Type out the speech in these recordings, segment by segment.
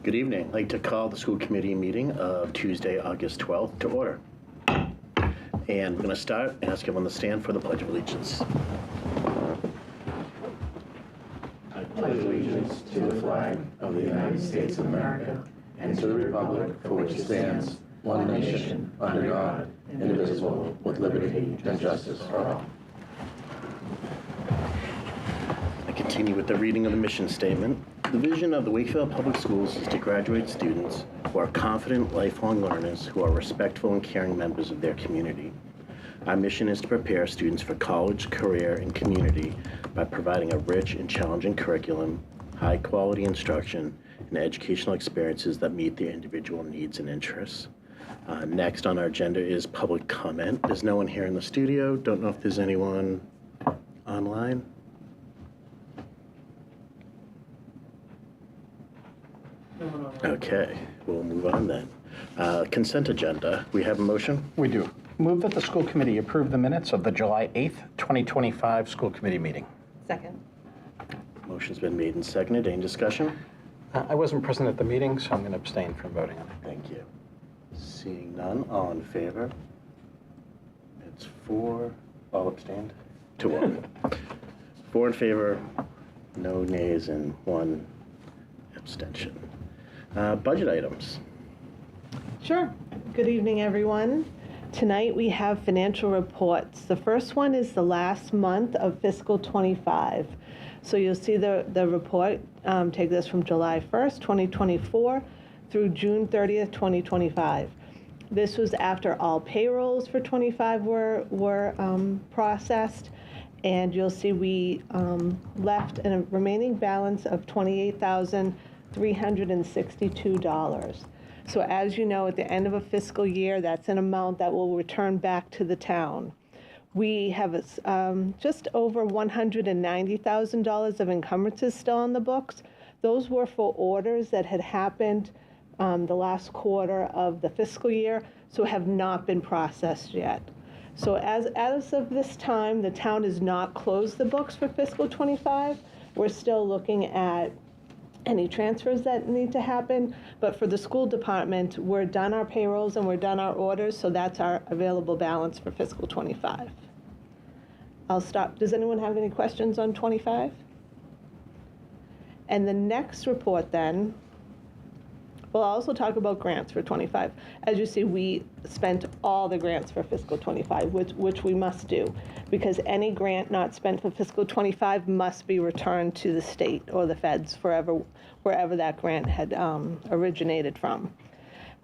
Good evening. I'd like to call the school committee meeting of Tuesday, August 12th to order. And we're going to start and ask everyone to stand for the Pledge of Allegiance. I pledge allegiance to the flag of the United States of America and to the republic for which it stands, one nation, under God, indivisible, with liberty and justice for all. I continue with the reading of the mission statement. The vision of the Wakefield Public Schools is to graduate students who are confident, lifelong learners who are respectful and caring members of their community. Our mission is to prepare students for college, career, and community by providing a rich and challenging curriculum, high-quality instruction, and educational experiences that meet their individual needs and interests. Next on our agenda is public comment. There's no one here in the studio. Don't know if there's anyone online. Okay, we'll move on then. Consent agenda. We have a motion? We do. Move that the school committee approve the minutes of the July 8th, 2025 school committee meeting. Second. Motion's been made and seconded. Any discussion? I wasn't present at the meeting, so I'm going to abstain from voting on it. Thank you. Seeing none, all in favor? It's 4, all abstained? 2 all. 4 in favor, no nays, and 1 abstention. Budget items. Sure. Good evening, everyone. Tonight we have financial reports. The first one is the last month of fiscal 25. So you'll see the report, take this from July 1st, 2024 through June 30th, 2025. This was after all payrolls for 25 were processed, and you'll see we left a remaining balance of $28,362. So as you know, at the end of a fiscal year, that's an amount that will return back to the town. We have just over $190,000 of encumbrances still on the books. Those were for orders that had happened the last quarter of the fiscal year, so have not been processed yet. So as of this time, the town has not closed the books for fiscal 25. We're still looking at any transfers that need to happen, but for the school department, we're done our payrolls and we're done our orders, so that's our available balance for fiscal 25. I'll stop. Does anyone have any questions on 25? And the next report then, we'll also talk about grants for 25. As you see, we spent all the grants for fiscal 25, which we must do, because any grant not spent for fiscal 25 must be returned to the state or the feds, wherever that grant had originated from.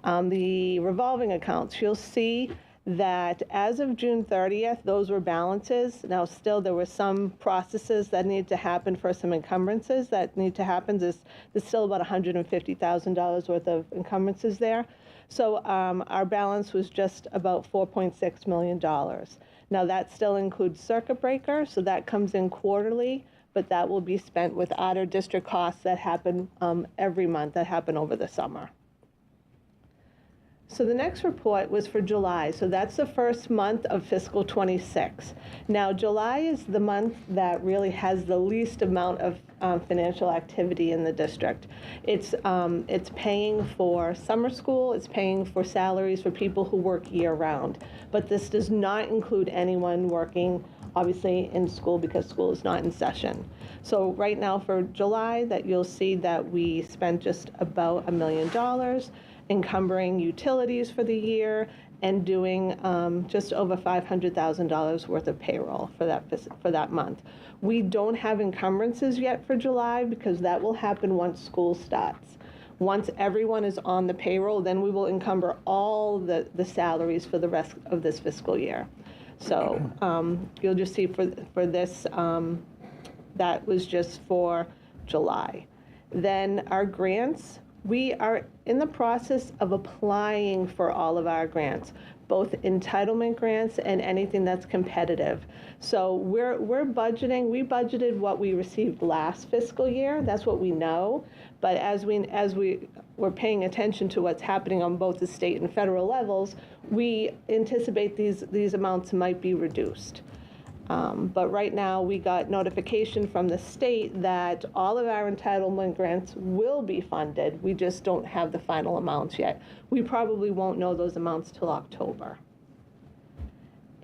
The revolving accounts, you'll see that as of June 30th, those were balances. Now, still, there were some processes that need to happen for some encumbrances that need to happen. There's still about $150,000 worth of encumbrances there. So our balance was just about $4.6 million. Now, that still includes circuit breaker, so that comes in quarterly, but that will be spent with out-of-district costs that happen every month, that happen over the summer. So the next report was for July. So that's the first month of fiscal 26. Now, July is the month that really has the least amount of financial activity in the district. It's paying for summer school. It's paying for salaries for people who work year-round. But this does not include anyone working, obviously, in school because school is not in session. So right now for July, that you'll see that we spent just about $1 million encumbering utilities for the year and doing just over $500,000 worth of payroll for that month. We don't have encumbrances yet for July because that will happen once school starts. Once everyone is on the payroll, then we will encumber all the salaries for the rest of this fiscal year. So you'll just see for this, that was just for July. Then our grants, we are in the process of applying for all of our grants, both entitlement grants and anything that's competitive. So we're budgeting. We budgeted what we received last fiscal year. That's what we know. But as we're paying attention to what's happening on both the state and federal levels, we anticipate these amounts might be reduced. But right now, we got notification from the state that all of our entitlement grants will be funded. We just don't have the final amounts yet. We probably won't know those amounts till October.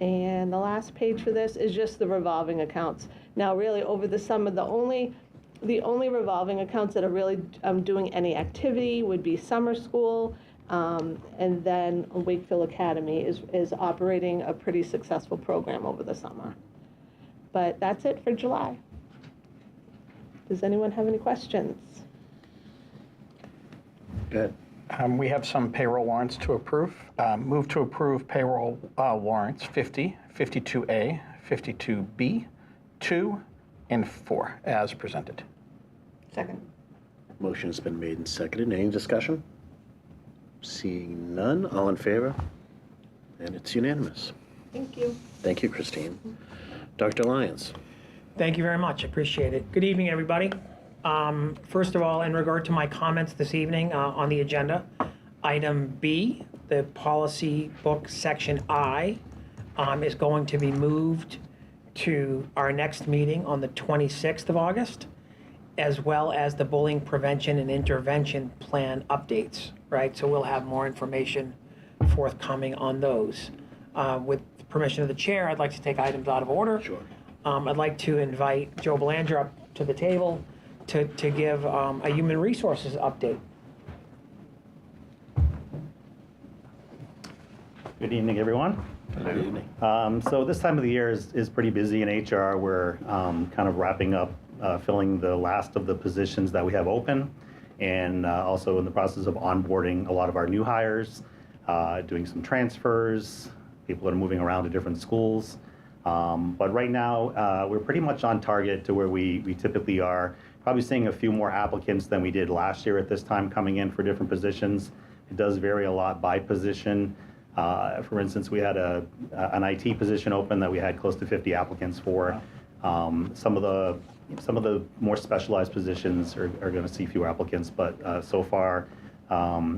And the last page for this is just the revolving accounts. Now, really, over the summer, the only revolving accounts that are really doing any activity would be summer school, and then Wakefield Academy is operating a pretty successful program over the summer. But that's it for July. Does anyone have any questions? Good. We have some payroll warrants to approve. Move to approve payroll warrants 50, 52A, 52B, 2, and 4 as presented. Second. Motion's been made and seconded. Any discussion? Seeing none, all in favor? And it's unanimous. Thank you. Thank you, Christine. Dr. Lyons. Thank you very much. Appreciate it. Good evening, everybody. First of all, in regard to my comments this evening on the agenda, item B, the policy book section I, is going to be moved to our next meeting on the 26th of August, as well as the bullying prevention and intervention plan updates, right? So we'll have more information forthcoming on those. With permission of the chair, I'd like to take items out of order. Sure. I'd like to invite Joe Belanger up to the table to give a human resources update. Good evening, everyone. Good evening. So this time of the year is pretty busy in HR. We're kind of wrapping up filling the last of the positions that we have open, and also in the process of onboarding a lot of our new hires, doing some transfers, people that are moving around to different schools. But right now, we're pretty much on target to where we typically are. Probably seeing a few more applicants than we did last year at this time coming in for different positions. It does vary a lot by position. For instance, we had an IT position open that we had close to 50 applicants for. Some of the more specialized positions are going to see fewer applicants, but so far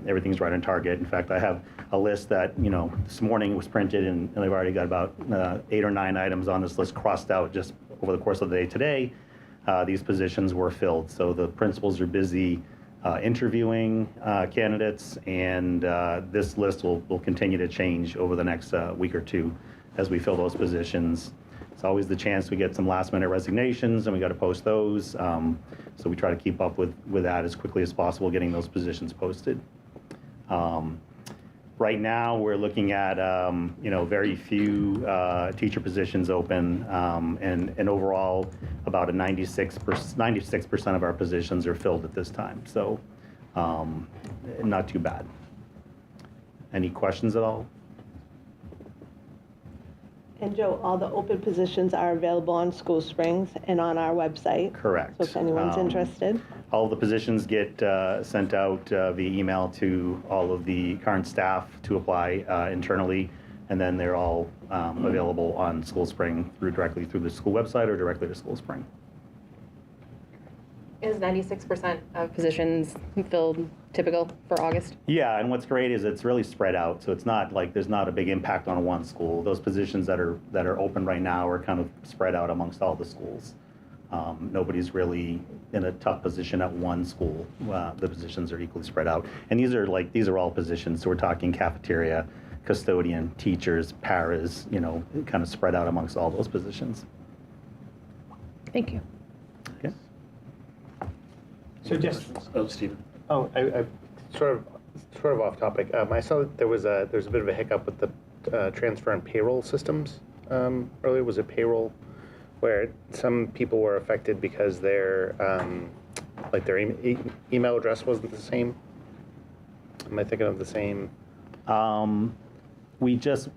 everything's right on target. In fact, I have a list that this morning was printed, and I've already got about 8 or 9 items on this list crossed out just over the course of the day today. These positions were filled, so the principals are busy interviewing candidates, and this list will continue to change over the next week or two as we fill those positions. It's always the chance we get some last-minute resignations, and we got to post those. So we try to keep up with that as quickly as possible, getting those positions posted. Right now, we're looking at very few teacher positions open, and overall, about 96% of our positions are filled at this time. So, not too bad. Any questions at all? And Joe, all the open positions are available on School Springs and on our website. Correct. So if anyone's interested. All the positions get sent out via email to all of the current staff to apply internally, and then they're all available on School Spring directly through the school website or directly to School Spring. Is 96% of positions filled typical for August? Yeah, and what's great is it's really spread out, so it's not like there's not a big impact on one school. Those positions that are open right now are kind of spread out amongst all the schools. Nobody's really in a tough position at one school. The positions are equally spread out, and these are all positions. So we're talking cafeteria, custodian, teachers, paras. Kind of spread out amongst all those positions. Thank you. Okay. So just, Oh, Stephen. Oh, I sort of off topic. I saw that there's a bit of a hiccup with the transfer and payroll systems earlier. Was it payroll where some people were affected because their email address wasn't the same? Am I thinking of the same? We just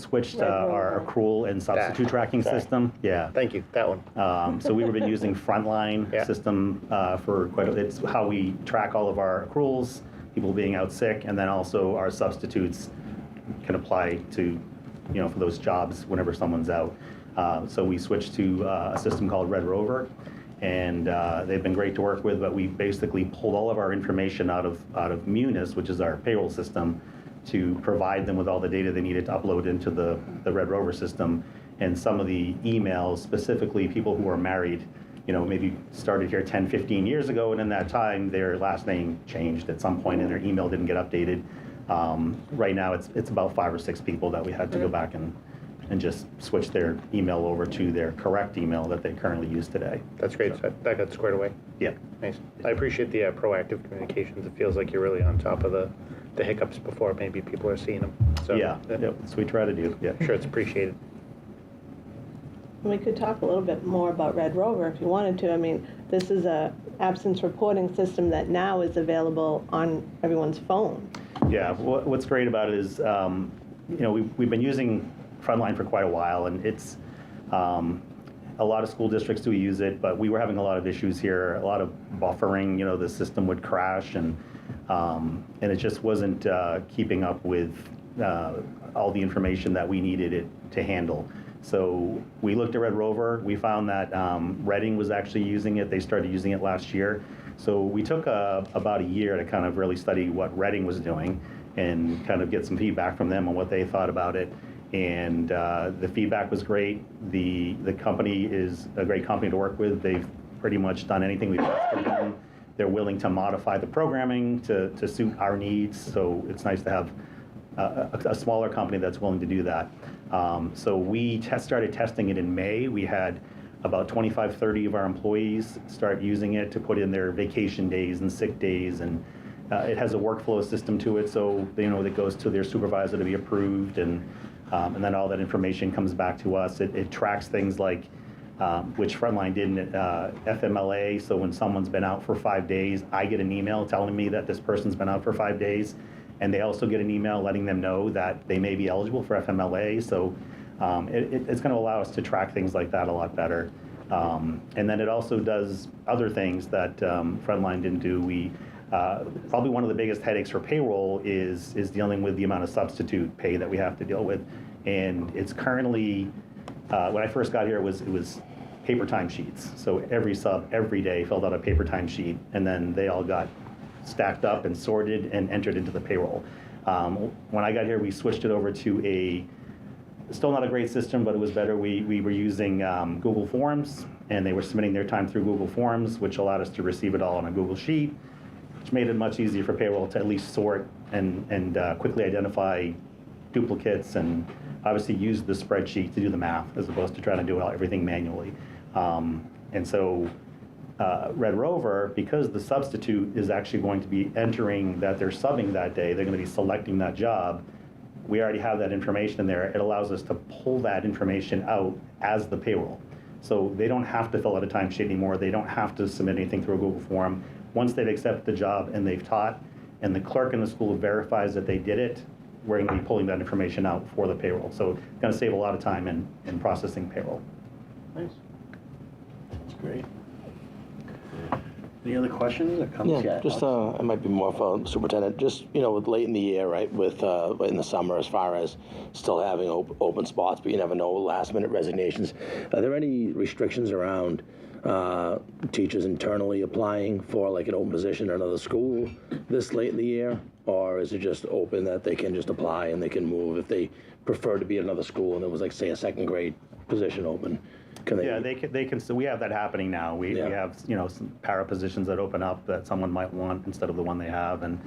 switched our accrual and substitute tracking Sorry. system. Yeah. Thank you. That one. So we've been using Frontline Yeah. system for it's how we track all of our accruals, people being out sick, and then also our substitutes can apply to, for those jobs whenever someone's out. So we switched to a system called Red Rover, and they've been great to work with, but we basically pulled all of our information out of Munis, which is our payroll system, to provide them with all the data they needed to upload into the Red Rover system. and some of the emails, specifically people who are married, maybe started here 10, 15 years ago, and in that time, their last name changed at some point and their email didn't get updated. Right now, it's about 5 or 6 people that we had to go back and just switch their email over to their correct email that they currently use today. That's great. So that got squared away. Yeah. Nice. I appreciate the proactive communications. It feels like you're really on top of the hiccups before maybe people are seeing them. So Yeah, that's what we try to do. Yeah. I'm sure it's appreciated. We could talk a little bit more about Red Rover if you wanted to. I mean, this is a absence reporting system that now is available on everyone's phone. Yeah, what's great about it is, we've been using Frontline for quite a while, and it's, a lot of school districts do use it, but we were having a lot of issues here, a lot of buffering, the system would crash, and it just wasn't keeping up with all the information that we needed it to handle. So we looked at Red Rover, we found that Reading was actually using it, they started using it last year. So we took about a year to kind of really study what Reading was doing and kind of get some feedback from them on what they thought about it. And the feedback was great. The company is a great company to work with. They've pretty much done anything we've asked of them. They're willing to modify the programming to suit our needs. So it's nice to have a smaller company that's willing to do that. So we started testing it in May. We had about 25, 30 of our employees start using it to put in their vacation days and sick days, and it has a workflow system to it, so that goes to their supervisor to be approved, and then all that information comes back to us. It tracks things like, which Frontline didn't, FMLA, so when someone's been out for 5 days, I get an email telling me that this person's been out for 5 days, and they also get an email letting them know that they may be eligible for FMLA, so it's going to allow us to track things like that a lot better. And then it also does other things that Frontline didn't do. We probably one of the biggest headaches for payroll is dealing with the amount of substitute pay that we have to deal with. And it's currently, when I first got here, it was paper timesheets. So every sub every day filled out a paper timesheet, and then they all got stacked up and sorted and entered into the payroll. When I got here, we switched it over to still not a great system, but it was better. We were using Google Forms, and they were submitting their time through Google Forms, which allowed us to receive it all on a Google Sheet, which made it much easier for payroll to at least sort and quickly identify duplicates, and obviously use the spreadsheet to do the math as opposed to trying to do everything manually. And so Red Rover, because the substitute is actually going to be entering that they're subbing that day, they're going to be selecting that job, we already have that information in there. It allows us to pull that information out as the payroll. So they don't have to fill out a timesheet anymore. They don't have to submit anything through a Google form. Once they've accepted the job and they've taught, and the clerk in the school verifies that they did it, we're going to be pulling that information out for the payroll. So it's going to save a lot of time in processing payroll. Nice. That's great. Any other questions or comments? Yeah, just, it might be more for superintendent, just, with late in the year, right, with, in the summer, as far as still having open spots, but you never know, last minute resignations. Are there any restrictions around teachers internally applying for like an open position at another school this late in the year? Or is it just open that they can just apply and they can move if they prefer to be at another school and there was like, say, a second grade position open? Can they? Yeah, they can. So we have that happening now. We have some para positions that open up that someone might want instead of the one they have, and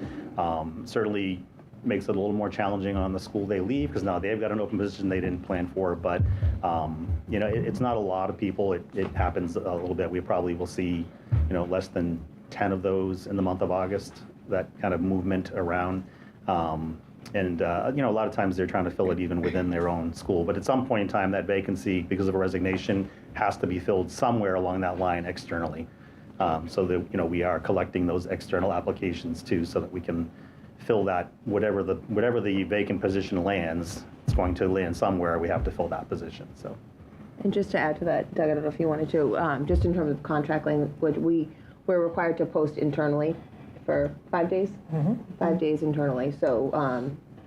certainly makes it a little more challenging on the school they leave because now they've got an open position they didn't plan for. But it's not a lot of people. It happens a little bit. We probably will see less than 10 of those in the month of August. That kind of movement around. A lot of times they're trying to fill it even within their own school. But at some point in time, that vacancy, because of a resignation, has to be filled somewhere along that line externally. So that we are collecting those external applications too, so that we can fill that whatever the vacant position lands. It's going to land somewhere. We have to fill that position. So. And just to add to that, Doug, I don't know if you wanted to, just in terms of contract language, we're required to post internally for 5 days, 5 days internally. So,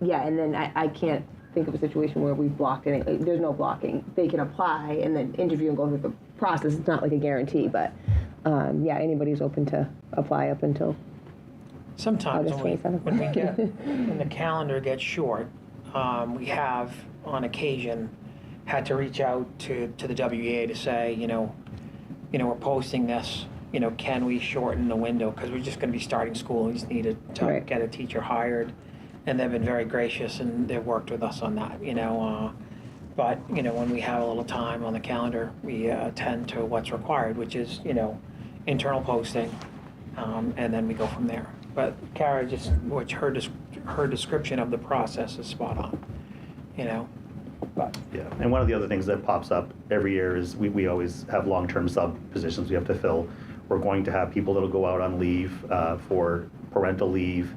and then I can't think of a situation where we've blocked any. There's no blocking. They can apply and then interview and go through the process. It's not like a guarantee, but anybody's open to apply up until Sometimes August 27th. when we get, when the calendar gets short, we have on occasion had to reach out to the WEA to say, we're posting this, can we shorten the window? Because we're just going to be starting school. We just need to Right. get a teacher hired. And they've been very gracious, and they've worked with us on that, But, when we have a little time on the calendar, we attend to what's required, which is, internal posting, and then we go from there. But Kara, which her description of the process is spot on, But Yeah, and one of the other things that pops up every year is we always have long-term sub positions we have to fill. We're going to have people that'll go out on leave for parental leave,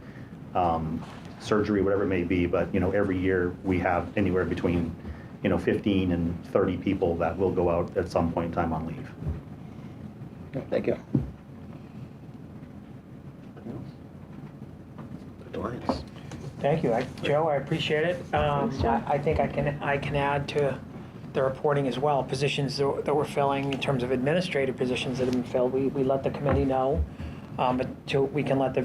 surgery, whatever it may be. But every year we have anywhere between 15 and 30 people that will go out at some point in time on leave. Thank you. Dr. Lyons. thank you, Joe. I appreciate it. Joe. I think I can add to the reporting as well. Positions that we're filling in terms of administrative positions that have been filled, we let the committee know, but we can let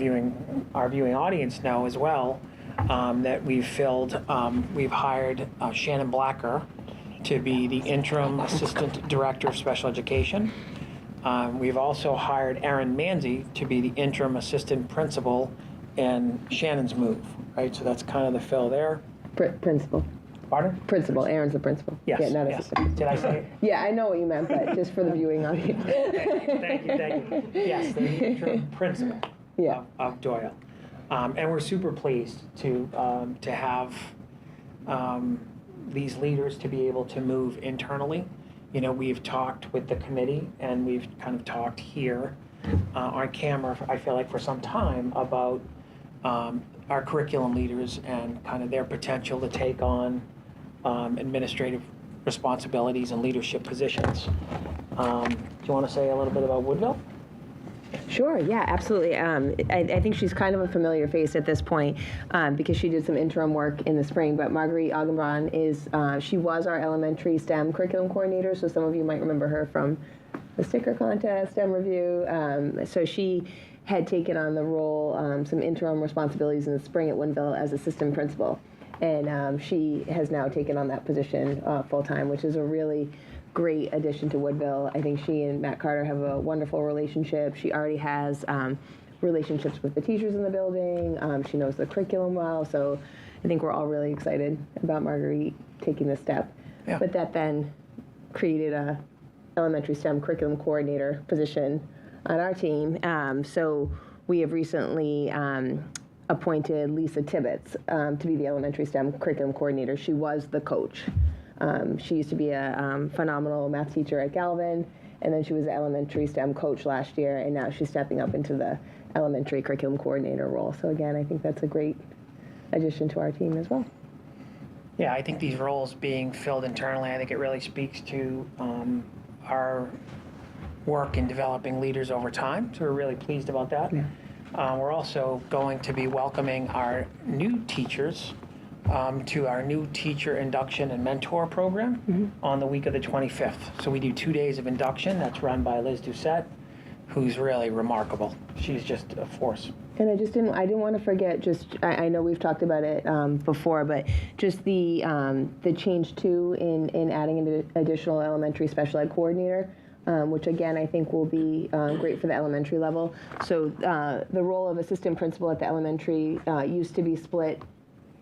our viewing audience know as well that we've filled. We've hired Shannon Blacker to be the interim assistant director of special education. We've also hired Erin Manzi to be the interim assistant principal in Shannon's move, right? So that's kind of the fill there. Principal. Pardon? Principal. Aaron's the principal. Yes, Yeah, not yes. assistant. Did I say it? Yeah, I know what you meant, but just for the viewing audience. Thank you. Yes, the interim principal Yeah. of Doyle. And we're super pleased to have these leaders to be able to move internally. We've talked with the committee, and we've kind of talked here on camera, I feel like, for some time about our curriculum leaders and kind of their potential to take on administrative responsibilities and leadership positions. Do you want to say a little bit about Woodville? Sure, yeah, absolutely. I think she's kind of a familiar face at this point because she did some interim work in the spring, but Marguerite Augenbraun she was our elementary STEM curriculum coordinator, so some of you might remember her from the sticker contest, STEM review. So she had taken on the role, some interim responsibilities in the spring at Woodville as assistant principal. And she has now taken on that position full-time, which is a really great addition to Woodville. I think she and Matt Carter have a wonderful relationship. She already has relationships with the teachers in the building. She knows the curriculum well. So I think we're all really excited about Marguerite taking this step. Yeah. But that then created a elementary STEM curriculum coordinator position on our team. So we have recently appointed Lisa Tibbetts to be the elementary STEM curriculum coordinator. She was the coach. She used to be a phenomenal math teacher at Galvin, and then she was the elementary STEM coach last year, and now she's stepping up into the elementary curriculum coordinator role. So again, I think that's a great addition to our team as well. Yeah, I think these roles being filled internally, I think it really speaks to our work in developing leaders over time. So we're really pleased about that. Yeah. We're also going to be welcoming our new teachers to our new teacher induction and mentor program on the week of the 25th. So we do 2 days of induction. That's run by Liz Doucette, who's really remarkable. She's just a force. And I didn't want to forget, I know we've talked about it before, but just the change too in adding an additional elementary special ed coordinator, which again I think will be great for the elementary level. So the role of assistant principal at the elementary used to be split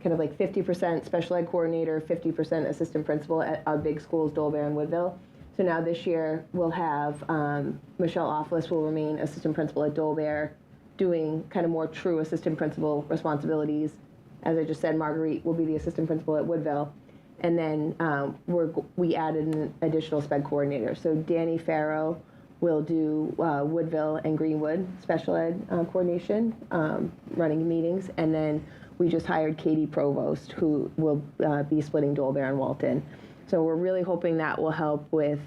kind of like 50% special ed coordinator, 50% assistant principal at our big schools, Dolbear and Woodville. So now this year we'll have Michelle Offlis will remain assistant principal at Dolbear, doing kind of more true assistant principal responsibilities. As I just said, Marguerite will be the assistant principal at Woodville. And then we added an additional SPED coordinator. So Danny Farrow will do Woodville and Greenwood special ed coordination, running meetings. And then we just hired Katie Provost, who will be splitting Dolbear and Walton. So we're really hoping that will help with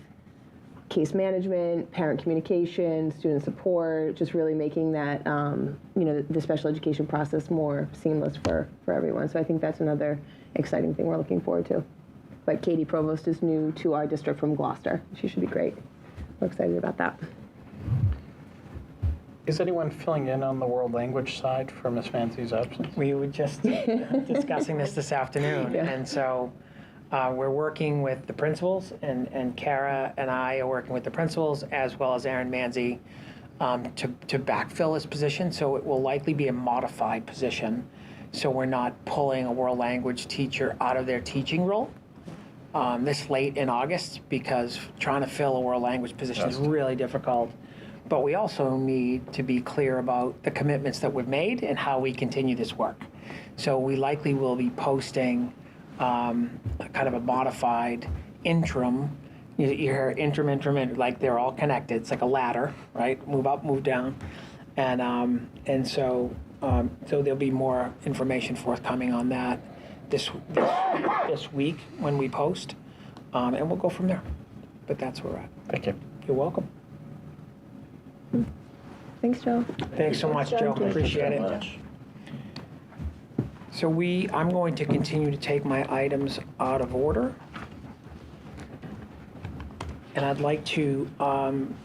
case management, parent communication, student support, just really making that, the special education process more seamless for everyone. So I think that's another exciting thing we're looking forward to. But Katie Provost is new to our district from Gloucester. She should be great. We're excited about that. Is anyone filling in on the world language side for Ms. Manzi's absence? We were just discussing this afternoon, Yeah. and so We're working with the principals, and Kara and I are working with the principals as well as Aaron Manzi to backfill his position. So it will likely be a modified position. So we're not pulling a world language teacher out of their teaching role this late in August, because trying to fill a world language position is really difficult. But we also need to be clear about the commitments that we've made and how we continue this work. So we likely will be posting kind of a modified interim. You hear interim, like they're all connected. It's like a ladder, right? Move up, move down, and so there'll be more information forthcoming on that this week when we post, and we'll go from there. But that's where we're at. Thank you. You're welcome. Thanks, Joe. Thanks so much, Joe. Appreciate it. Much. So I'm going to continue to take my items out of order. And I'd like to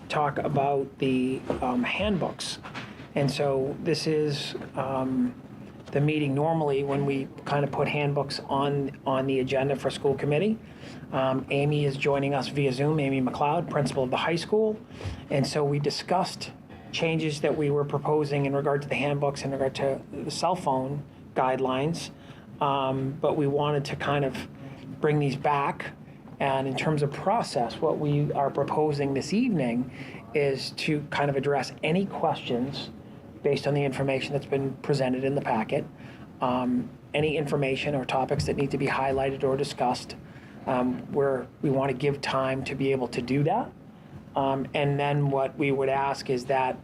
talk about the handbooks. And so this is the meeting normally when we kind of put handbooks on the agenda for school committee. Amy is joining us via Zoom, Amy McLeod, principal of the high school. And so we discussed changes that we were proposing in regard to the handbooks, in regard to the cell phone guidelines. But we wanted to kind of bring these back. And in terms of process, what we are proposing this evening is to kind of address any questions based on the information that's been presented in the packet, any information or topics that need to be highlighted or discussed, where we want to give time to be able to do that. And then what we would ask is that,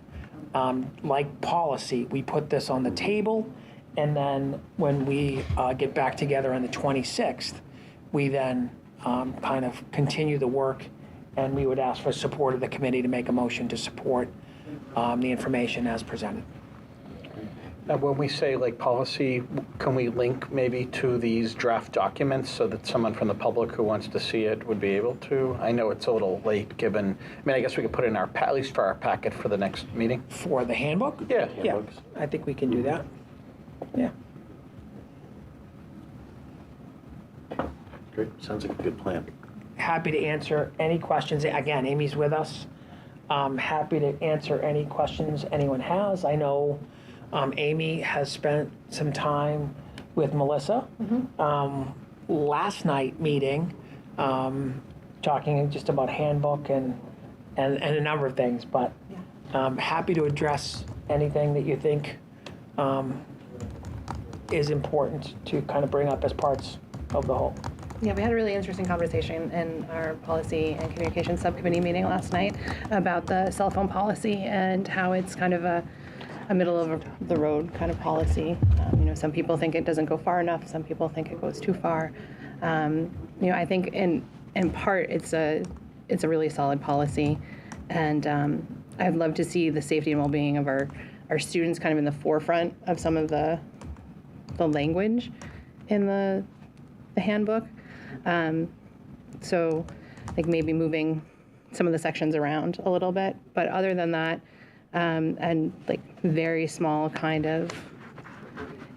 like policy, we put this on the table, and then when we get back together on the 26th, we then kind of continue the work, and we would ask for support of the committee to make a motion to support the information as presented. Now, when we say like policy, can we link maybe to these draft documents so that someone from the public who wants to see it would be able to? I know it's a little late given, I guess we could put it in our, at least for our packet for the next meeting. For the handbook? Yeah. Yeah, I think we can do that. Yeah. Great. Sounds like a good plan. Happy to answer any questions. Again, Amy's with us. Happy to answer any questions anyone has. I know Amy has spent some time with Melissa last night meeting, talking just about handbook and a number of things, but happy to address anything that you think is important to kind of bring up as parts of the whole. Yeah, we had a really interesting conversation in our policy and communication subcommittee meeting last night about the cell phone policy and how it's kind of a middle of the road kind of policy. Some people think it doesn't go far enough. Some people think it goes too far. I think in part it's a really solid policy, and I'd love to see the safety and well-being of our students kind of in the forefront of some of the language in the handbook. So like maybe moving some of the sections around a little bit, but other than that, and like very small kind of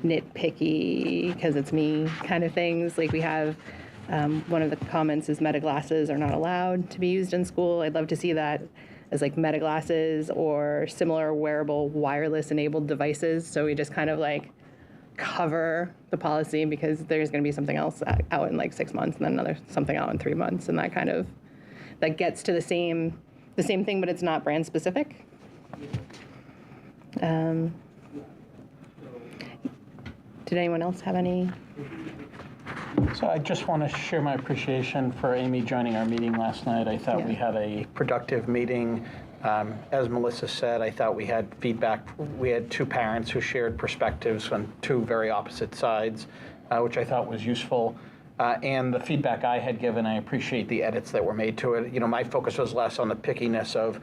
nitpicky, because it's me kind of things. Like we have, one of the comments is meta glasses are not allowed to be used in school. I'd love to see that as like meta glasses or similar wearable wireless enabled devices. So we just kind of like cover the policy, because there's going to be something else out in like 6 months, and then another something out in 3 months, and that gets to the same thing, but it's not brand specific. Did anyone else have any? So I just want to share my appreciation for Amy joining our meeting last night. I thought we had a productive meeting. As Melissa said, I thought we had feedback. We had two parents who shared perspectives on two very opposite sides, which I thought was useful. And the feedback I had given, I appreciate the edits that were made to it. My focus was less on the pickiness of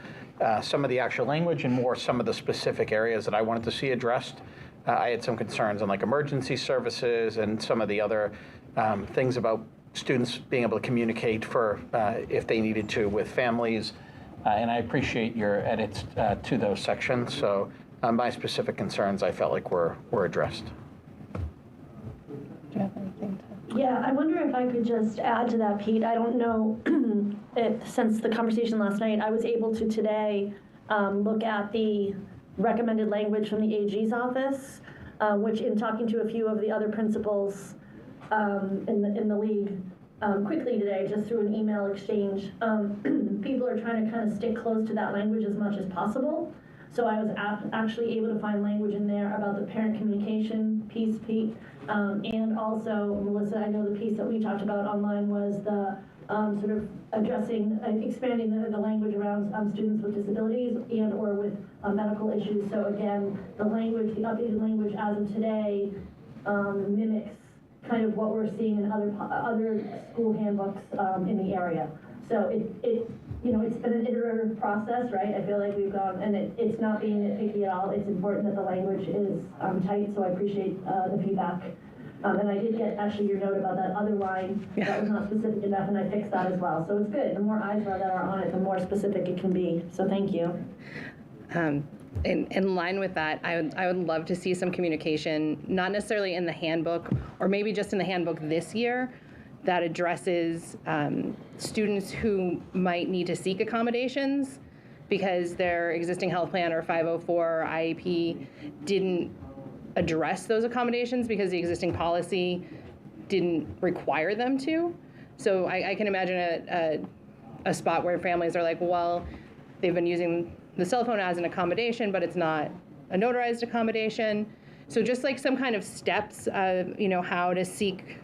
some of the actual language and more some of the specific areas that I wanted to see addressed. I had some concerns on like emergency services and some of the other things about students being able to communicate for if they needed to with families. And I appreciate your edits to those sections. So my specific concerns I felt like were addressed. Do you have anything to? Yeah, I wonder if I could just add to that, Pete. I don't know, since the conversation last night, I was able to today look at the recommended language from the AG's office, which in talking to a few of the other principals in the league quickly today, just through an email exchange, people are trying to kind of stick close to that language as much as possible. So I was actually able to find language in there about the parent communication piece, Pete, and also, Melissa, I know the piece that we talked about online was the sort of addressing, expanding the language around students with disabilities and or with medical issues. So again, the language, the updated language as of today mimics kind of what we're seeing in other school handbooks in the area. So it's been an iterative process, right? I feel like we've gone, and it's not being nitpicky at all. It's important that the language is tight, so I appreciate the feedback. And I did get actually your note about that other line that was not specific enough, and I fixed that as well. So it's good. The more eyes that are on it, the more specific it can be. So thank you. In line with that, I would love to see some communication, not necessarily in the handbook, or maybe just in the handbook this year, that addresses students who might need to seek accommodations because their existing health plan or 504 IEP didn't address those accommodations because the existing policy didn't require them to. So I can imagine a spot where families are like, well, they've been using the cell phone as an accommodation, but it's not a notarized accommodation. So just like some kind of steps of, how to seek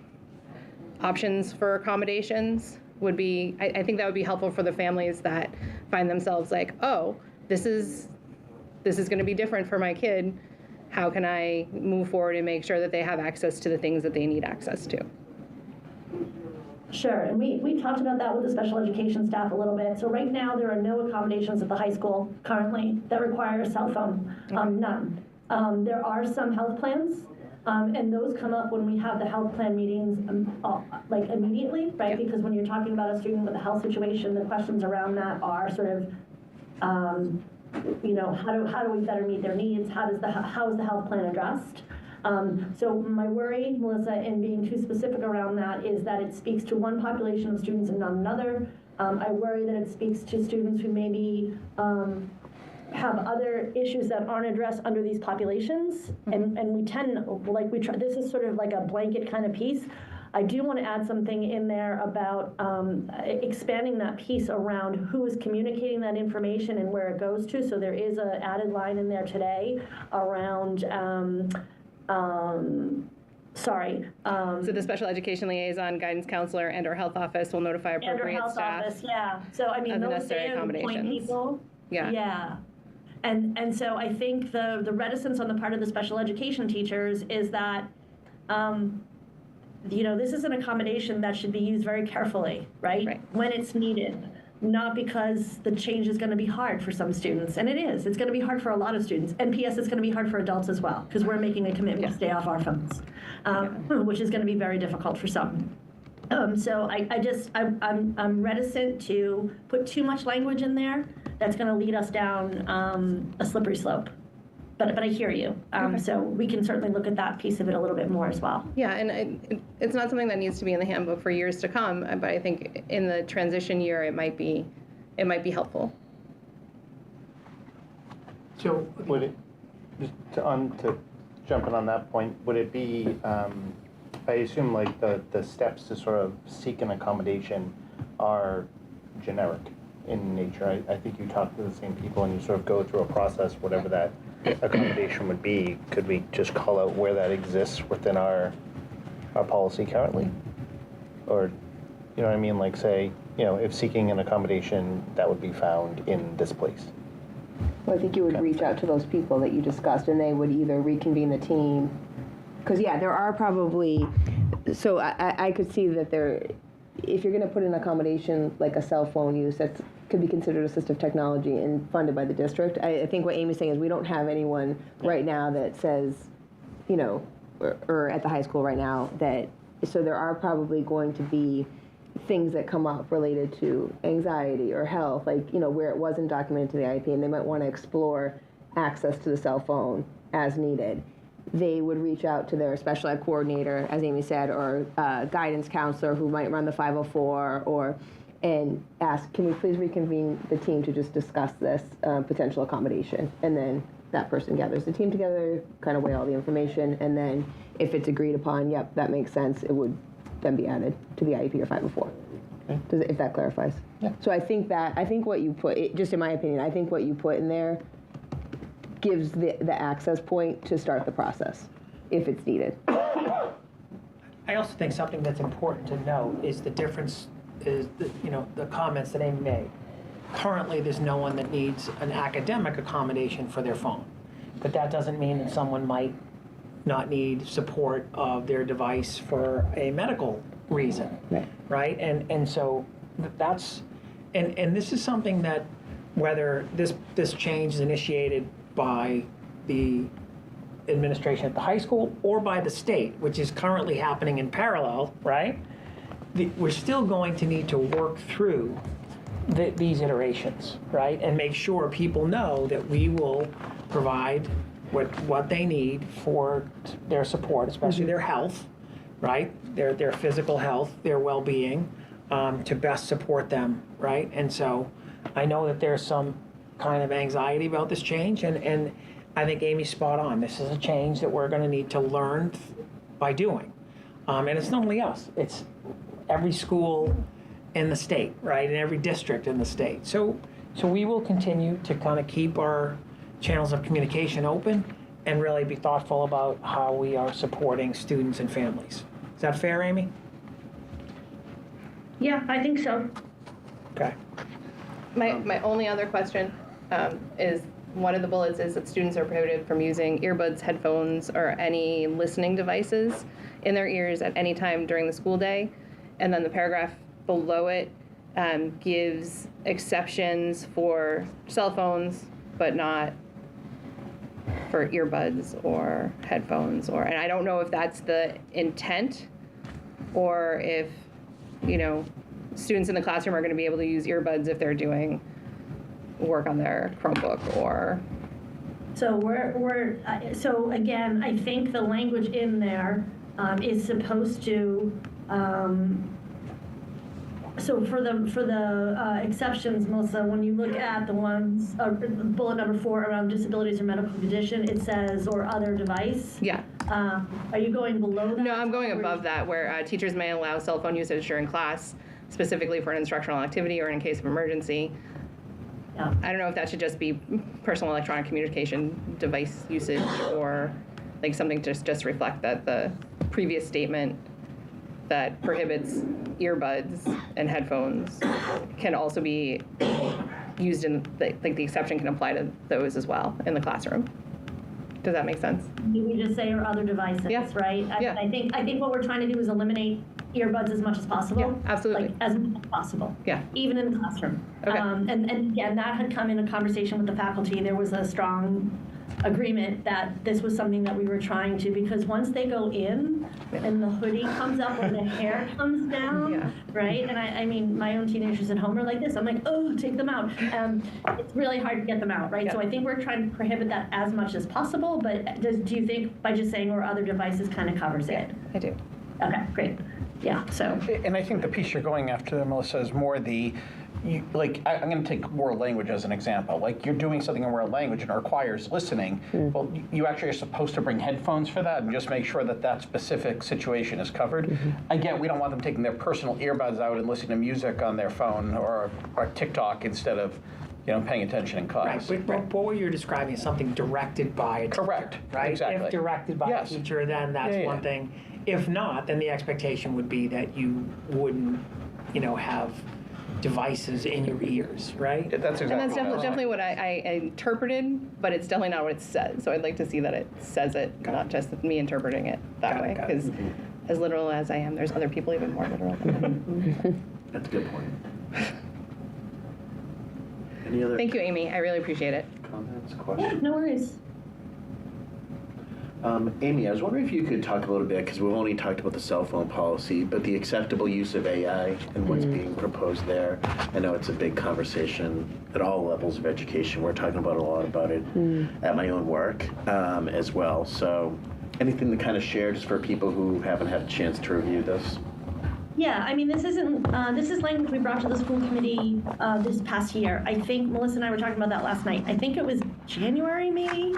options for accommodations would be, I think that would be helpful for the families that find themselves like, oh, this is going to be different for my kid. How can I move forward and make sure that they have access to the things that they need access to? Sure, and we talked about that with the special education staff a little bit. So right now, there are no accommodations at the high school currently that require a cell phone, none. There are some health plans, and those come up when we have the health plan meetings like immediately, right? Yeah. Because when you're talking about a student with a health situation, the questions around that are sort of, how do we better meet their needs? How is the health plan addressed? So my worry, Melissa, in being too specific around that is that it speaks to one population of students and not another. I worry that it speaks to students who maybe have other issues that aren't addressed under these populations. And we tend, this is sort of like a blanket kind of piece. I do want to add something in there about expanding that piece around who is communicating that information and where it goes to. So there is an added line in there today around, so the special education liaison, guidance counselor, and our health office will notify appropriate health staff. Office, yeah. So I mean, those point people. Yeah. Yeah. And so I think the reticence on the part of the special education teachers is that, this is an accommodation that should be used very carefully, right? When it's needed. Not because the change is going to be hard for some students, and it is. It's going to be hard for a lot of students. And P.S. it's going to be hard for adults as well, because we're making a commitment to stay off our phones, which is going to be very difficult for some. So I'm reticent to put too much language in there that's going to lead us down a slippery slope. But I hear you. So we can certainly look at that piece of it a little bit more as well. Yeah, and it's not something that needs to be in the handbook for years to come, but I think in the transition year it might be helpful. So would it, to jump in on that point, would it be, I assume like the steps to sort of seek an accommodation are generic in nature. I think you talk to the same people and you sort of go through a process, whatever that accommodation would be. Could we just call out where that exists within our policy currently? Or, you know what I mean? Like say, if seeking an accommodation, that would be found in this place. Well, I think you would reach out to those people that you discussed, and they would either reconvene the team. Because, there are probably, so I could see that if you're going to put an accommodation like a cell phone use, that could be considered assistive technology and funded by the district. I think what Amy's saying is we don't have anyone right now that says, or at the high school right now so there are probably going to be things that come up related to anxiety or health, where it wasn't documented to the IEP, and they might want to explore access to the cell phone as needed. they would reach out to their special ed coordinator, as Amy said, or guidance counselor who might run the 504, and ask, can we please reconvene the team to just discuss this potential accommodation? And then that person gathers the team together, kind of weigh all the information, and then if it's agreed upon, yep, that makes sense, it would then be added to the IEP or 504. If that clarifies. Yeah. So I think what you put, just in my opinion, I think what you put in there gives the access point to start the process, if it's needed. I also think something that's important to note is the difference is, the comments that Amy made. Currently, there's no one that needs an academic accommodation for their phone. But that doesn't mean that someone might not need support of their device for a medical reason, right? And so that's, and this is something that, whether this change is initiated by the administration at the high school or by the state, which is currently happening in parallel, right? We're still going to need to work through these iterations, right? And make sure people know that we will provide what they need for their support, especially their health, right? Their physical health, their well-being, to best support them, right? And so I know that there's some kind of anxiety about this change, and I think Amy's spot on. This is a change that we're going to need to learn by doing. And it's not only us, it's every school in the state, right? And every district in the state. So we will continue to kind of keep our channels of communication open and really be thoughtful about how we are supporting students and families. Is that fair, Amy? Yeah, I think so. Okay. My only other question is, one of the bullets is that students are prohibited from using earbuds, headphones, or any listening devices in their ears at any time during the school day. And then the paragraph below it gives exceptions for cell phones, but not for earbuds or headphones, and I don't know if that's the intent, or if, students in the classroom are going to be able to use earbuds if they're doing work on their Chromebook or. So so again, I think the language in there is supposed to, so for the exceptions, Melissa, when you look at the ones, bullet number 4 around disabilities or medical condition, it says, or other device. Yeah. Are you going below that? No, I'm going above that, where teachers may allow cell phone usage during class, specifically for an instructional activity or in case of emergency. Yeah. I don't know if that should just be personal electronic communication device usage, or like something to just reflect that the previous statement that prohibits earbuds and headphones can also be used in, the exception can apply to those as well in the classroom. Does that make sense? You would just say or other devices, Yeah. right? Yeah. I think what we're trying to do is eliminate earbuds as much as possible. Yeah, absolutely. Like, as much as possible. Yeah. Even in the classroom. Okay. And again, that had come in a conversation with the faculty. There was a strong agreement that this was something that we were trying to, because once they go in and the hoodie comes up or the hair comes down, Yeah. right? And I mean, my own teenagers at home are like this. I'm like, oh, take them out. It's really hard to get them out, right? Yeah. So I think we're trying to prohibit that as much as possible, but do you think by just saying or other devices kind of covers it? I do. Okay, great. Yeah, so. And I think the piece you're going after, Melissa, is more I'm going to take world language as an example. Like, you're doing something in world language and it requires listening. Well, you actually are supposed to bring headphones for that and just make sure that that specific situation is covered. Again, we don't want them taking their personal earbuds out and listening to music on their phone or TikTok instead of, paying attention in class. Right, but what you're describing is something directed by a teacher. Correct, Right? exactly. If directed by Yes. a teacher, then that's Yeah, yeah. one thing. If not, then the expectation would be that you wouldn't, have devices in your ears, right? That's exactly And that's what I was definitely what I interpreted, but it's definitely not what it says. So I'd like to see that it says it, not just me interpreting it that Got it, way. got it. Because as literal as I am, there's other people even more literal than me. That's a good point. Any other Thank you, Amy. I really appreciate it. comments, Yeah, questions? no worries. Amy, I was wondering if you could talk a little bit, because we've only talked about the cell phone policy, but the acceptable use of AI and what's being proposed there. I know it's a big conversation at all levels of education. We're talking about a lot about it at my own work as well. So anything to kind of share just for people who haven't had a chance to review this? Yeah, I mean, this is language we brought to the school committee this past year. I think Melissa and I were talking about that last night. I think it was January, maybe?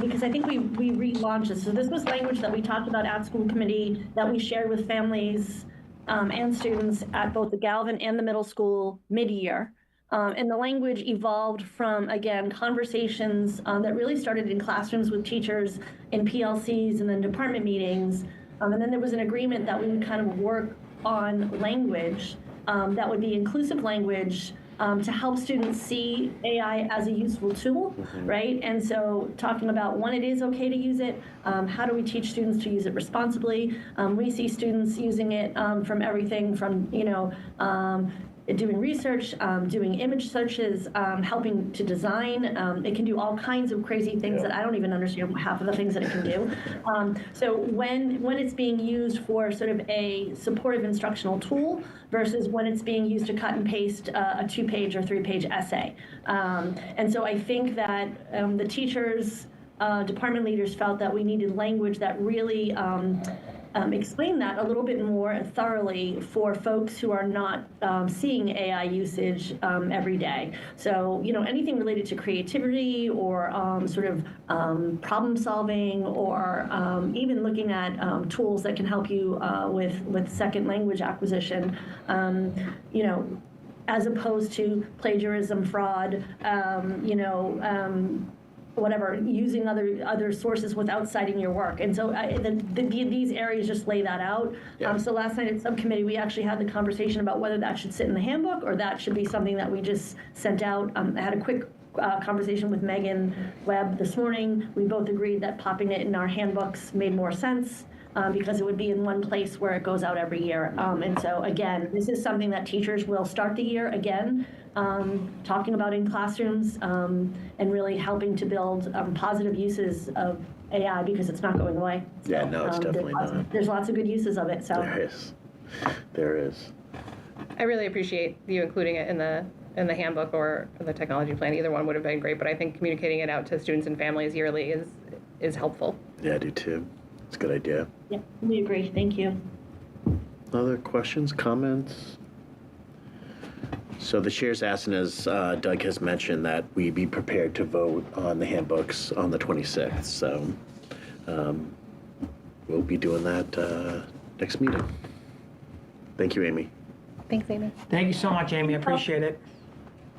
Because I think we relaunched it. So this was language that we talked about at school committee, that we shared with families and students at both the Galvin and the middle school mid-year. And the language evolved from, again, conversations that really started in classrooms with teachers, in PLCs, and then department meetings. And then there was an agreement that we would kind of work on language that would be inclusive language to help students see AI as a useful tool, right? And so talking about when it is okay to use it, how do we teach students to use it responsibly? We see students using it from everything from, doing research, doing image searches, helping to design. It can do all kinds of crazy things that I don't even understand half of the things that it can do. So when it's being used for sort of a supportive instructional tool versus when it's being used to cut and paste a 2-page or 3-page essay. And so I think that the teachers, department leaders felt that we needed language that really explain that a little bit more thoroughly for folks who are not seeing AI usage every day. So, anything related to creativity or sort of problem solving or even looking at tools that can help you with second language acquisition, as opposed to plagiarism, fraud, whatever, using other sources without citing your work. And so these areas just lay that out. Yeah. So last night at subcommittee, we actually had the conversation about whether that should sit in the handbook or that should be something that we just sent out. I had a quick conversation with Megan Webb this morning. We both agreed that popping it in our handbooks made more sense. Because it would be in one place where it goes out every year. And so again, this is something that teachers will start the year again, talking about in classrooms and really helping to build positive uses of AI because it's not going away. So, Yeah, no, it's definitely not. There's lots of good uses of it. So There is. I really appreciate you including it in the handbook or the technology plan. Either one would have been great, but I think communicating it out to students and families yearly is helpful. Yeah, I do too. It's a good idea. yeah, we agree. Thank you. Other questions, comments? So the chair's asking, as Doug has mentioned, that we be prepared to vote on the handbooks on the 26th. So we'll be doing that next meeting. Thank you, Amy. Thanks, Amy. Thank you so much, Amy. I appreciate it.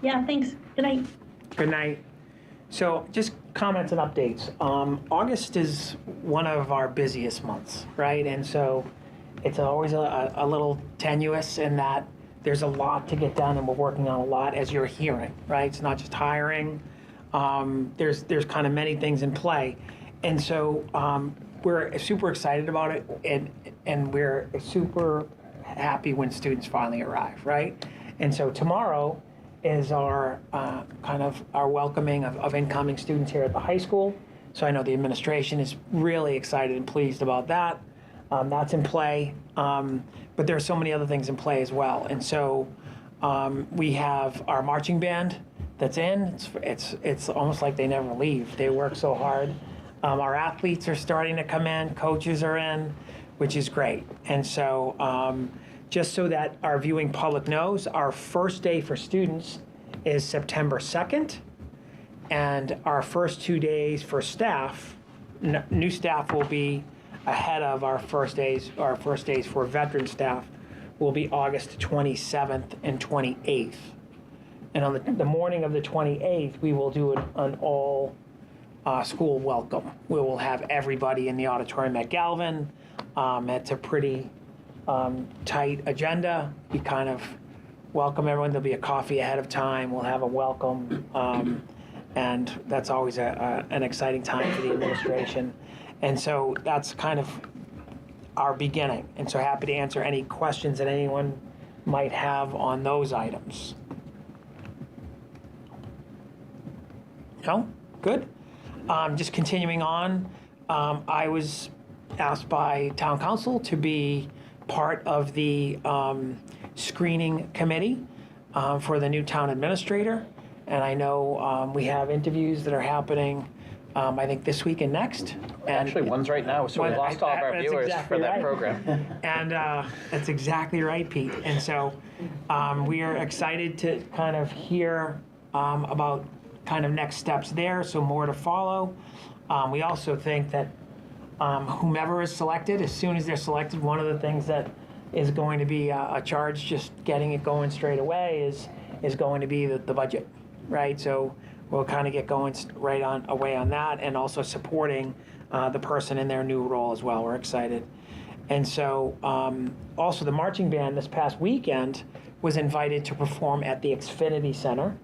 Yeah, thanks. Good night. Good night. So just comments and updates. August is one of our busiest months, right? And so it's always a little tenuous in that there's a lot to get done and we're working on a lot, as you're hearing, right? It's not just hiring. There's kind of many things in play. And so we're super excited about it and we're super happy when students finally arrive, right? And so tomorrow is our kind of our welcoming of incoming students here at the high school. So I know the administration is really excited and pleased about that. That's in play, but there are so many other things in play as well. And so we have our marching band that's in. It's almost like they never leave. They work so hard. Our athletes are starting to come in. Coaches are in, which is great. And so just so that our viewing public knows, our first day for students is September 2nd, and our first 2 days for staff, new staff will be ahead of our first days. Our first days for veteran staff will be August 27th and 28th. And on the morning of the 28th, we will do an all school welcome. We will have everybody in the auditorium at Galvin. It's a pretty tight agenda. We kind of welcome everyone. There'll be a coffee ahead of time. We'll have a welcome, and that's always an exciting time for the administration. And so that's kind of our beginning. And so happy to answer any questions that anyone might have on those items. No? Good. Just continuing on. I was asked by town council to be part of the screening committee for the new town administrator. And I know we have interviews that are happening, I think this week and next. And Actually, one's right now, so we Well, lost all of our that's viewers exactly for that right. program. And that's exactly right, Pete. And so we are excited to kind of hear about kind of next steps there, so more to follow. We also think that whomever is selected, as soon as they're selected, one of the things that is going to be a charge, just getting it going straight away, is going to be the budget, right? So we'll kind of get going right away on that, and also supporting the person in their new role as well. We're excited. And so also the marching band this past weekend was invited to perform at the Xfinity Center.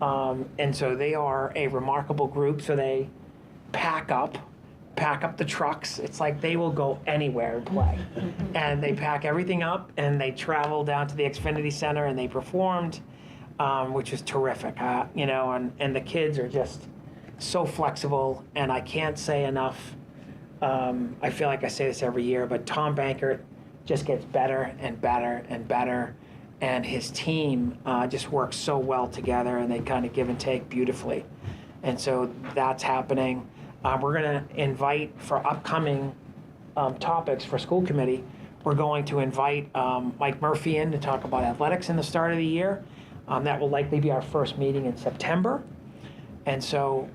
And so they are a remarkable group. So they pack up the trucks. It's like they will go anywhere and play. And they pack everything up and they travel down to the Xfinity Center and they performed, which is terrific. You know, and the kids are just so flexible. And I can't say enough. I feel like I say this every year, but Tom Bankert just gets better and better and better. And his team just works so well together, and they kind of give and take beautifully. And so that's happening. We're going to invite, for upcoming topics for school committee, we're going to invite Mike Murphy in to talk about athletics in the start of the year. That will likely be our first meeting in September. And so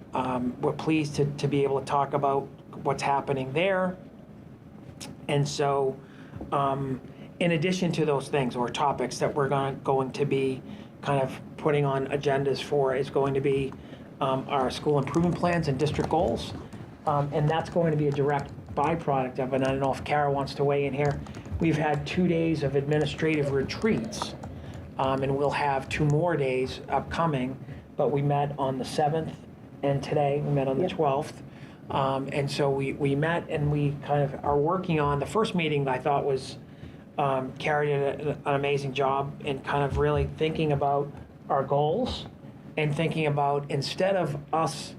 we're pleased to be able to talk about what's happening there. And so in addition to those things or topics that we're going to be kind of putting on agendas for, is going to be our school improvement plans and district goals. And that's going to be a direct byproduct of it. And I don't know if Kara wants to weigh in here. We've had 2 days of administrative retreats, and we'll have 2 more days upcoming. But we met on the 7th, and today we met on the 12th. And so we met, and we kind of are working on the first meeting. I thought was Kara did an amazing job in kind of really thinking about our goals and thinking about, instead of us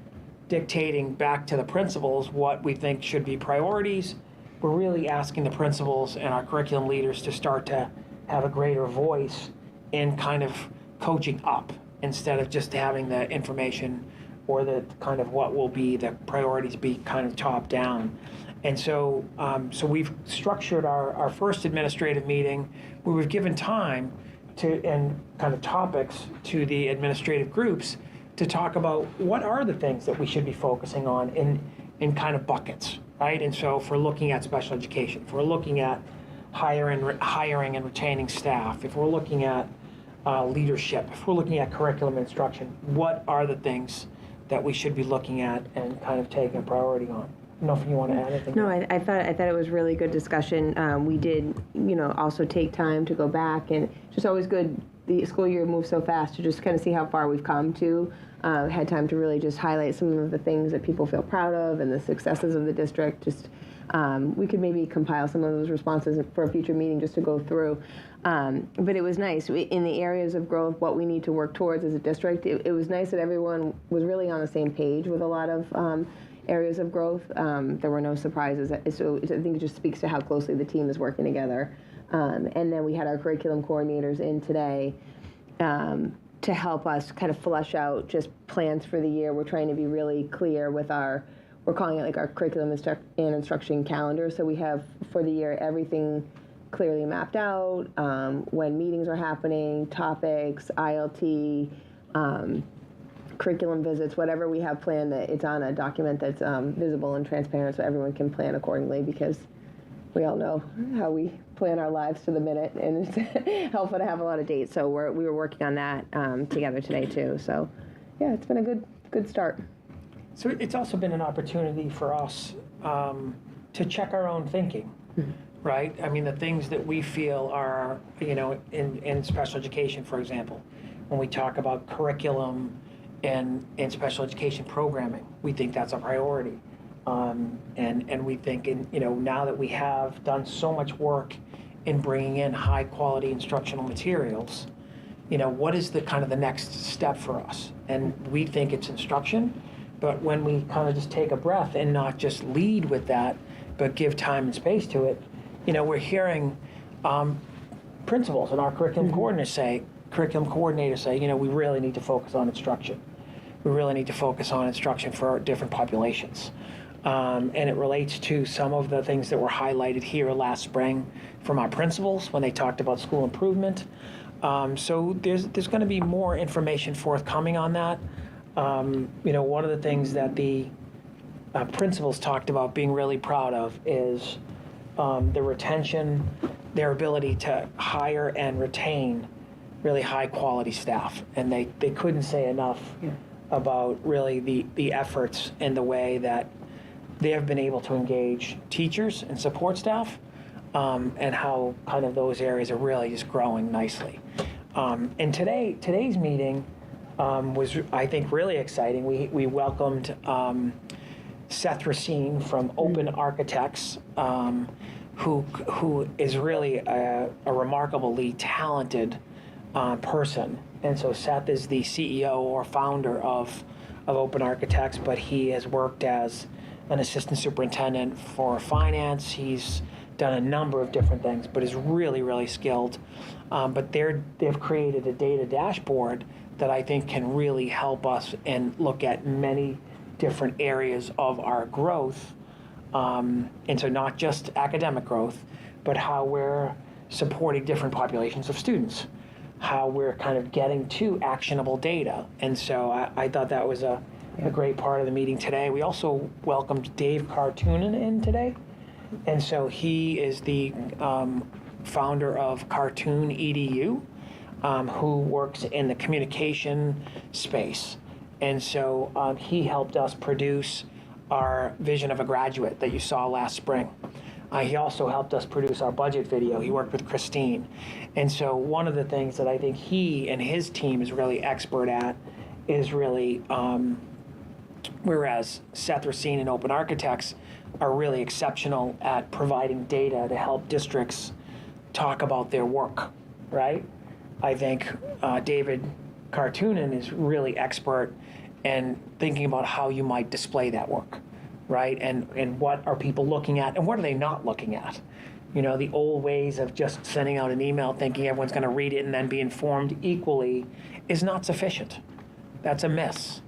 dictating back to the principals what we think should be priorities, we're really asking the principals and our curriculum leaders to start to have a greater voice in kind of coaching up, instead of just having the information or the kind of what will be the priorities be kind of top down. And so so we've structured our first administrative meeting where we've given time to, and kind of topics to the administrative groups to talk about what are the things that we should be focusing on in kind of buckets, right? And so if we're looking at special education, if we're looking at hiring and retaining staff, if we're looking at leadership, if we're looking at curriculum instruction, what are the things that we should be looking at and kind of taking a priority on? I don't know if you want to add anything. No, I thought it was really good discussion. We did, also take time to go back, and just always good. The school year moves so fast to just kind of see how far we've come to. Had time to really just highlight some of the things that people feel proud of and the successes of the district. Just we could maybe compile some of those responses for a future meeting just to go through. But it was nice in the areas of growth, what we need to work towards as a district. It was nice that everyone was really on the same page with a lot of areas of growth. There were no surprises. So I think it just speaks to how closely the team is working together. And then we had our curriculum coordinators in today to help us kind of flesh out just plans for the year. We're trying to be really clear with we're calling it like our curriculum and instruction calendar. So we have for the year everything clearly mapped out, when meetings are happening, topics, ILT, curriculum visits, whatever we have planned, that it's on a document that's visible and transparent so everyone can plan accordingly, because we all know how we plan our lives to the minute, and it's helpful to have a lot of dates. So we were working on that together today too. So yeah, it's been a good start. So it's also been an opportunity for us to check our own thinking, right? I mean, the things that we feel are, in special education, for example, when we talk about curriculum and special education programming, we think that's a priority. And we think, now that we have done so much work in bringing in high quality instructional materials, what is the kind of the next step for us? And we think it's instruction. But when we kind of just take a breath and not just lead with that, but give time and space to it, we're hearing principals and our curriculum coordinators say, we really need to focus on instruction. We really need to focus on instruction for different populations. And it relates to some of the things that were highlighted here last spring from our principals when they talked about school improvement. So there's going to be more information forthcoming on that. One of the things that the principals talked about being really proud of is the retention, their ability to hire and retain really high quality staff. And they couldn't say enough about really the efforts and the way that they have been able to engage teachers and support staff, and how kind of those areas are really just growing nicely. And today's meeting was, I think, really exciting. We welcomed Seth Racine from Open Architects, who is really a remarkably talented person. And so Seth is the CEO or founder of Open Architects, but he has worked as an assistant superintendent for finance. He's done a number of different things, but is really, really skilled. But they've created a data dashboard that I think can really help us and look at many different areas of our growth. And so not just academic growth, but how we're supporting different populations of students, how we're kind of getting to actionable data. And so I thought that was a great part of the meeting today. We also welcomed Dave Cartoonen in today. And so he is the founder of Cartoon EDU, who works in the communication space. And so he helped us produce our vision of a graduate that you saw last spring. He also helped us produce our budget video. He worked with Christine. And so one of the things that I think he and his team is really expert at is really, whereas Seth Racine and Open Architects are really exceptional at providing data to help districts talk about their work, right? I think David Cartoonen is really expert in thinking about how you might display that work, right? And what are people looking at and what are they not looking at? The old ways of just sending out an email thinking everyone's going to read it and then be informed equally is not sufficient. That's a miss.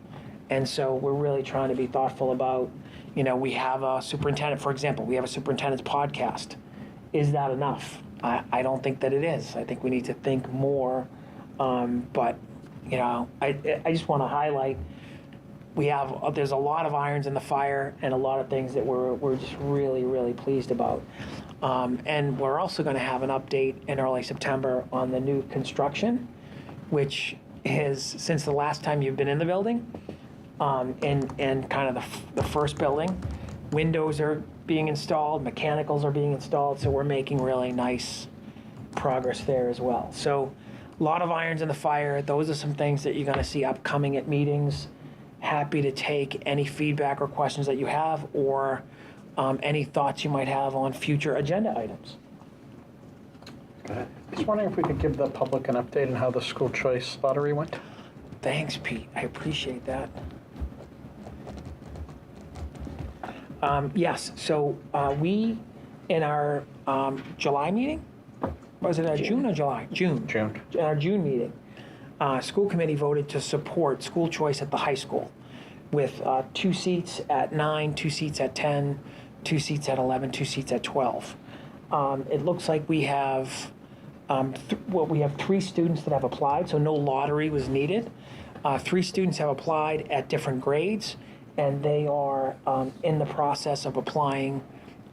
And so we're really trying to be thoughtful about, we have a superintendent, for example, we have a superintendent's podcast. Is that enough? I don't think that it is. I think we need to think more. But, I just want to highlight, there's a lot of irons in the fire and a lot of things that we're just really, really pleased about. And we're also going to have an update in early September on the new construction, which is, since the last time you've been in the building, and kind of the first building, windows are being installed, mechanicals are being installed, so we're making really nice progress there as well. So a lot of irons in the fire. Those are some things that you're going to see upcoming at meetings. Happy to take any feedback or questions that you have, or any thoughts you might have on future agenda items. Go ahead. Just wondering if we could give the public an update on how the school choice lottery went. Thanks, Pete. I appreciate that. Yes, so we, in our July meeting, was it June or July? June. In our June meeting, school committee voted to support school choice at the high school with 2 seats at 9, 2 seats at 10, 2 seats at 11, 2 seats at 12. It looks like we have, we have 3 students that have applied, so no lottery was needed. 3 students have applied at different grades, and they are in the process of applying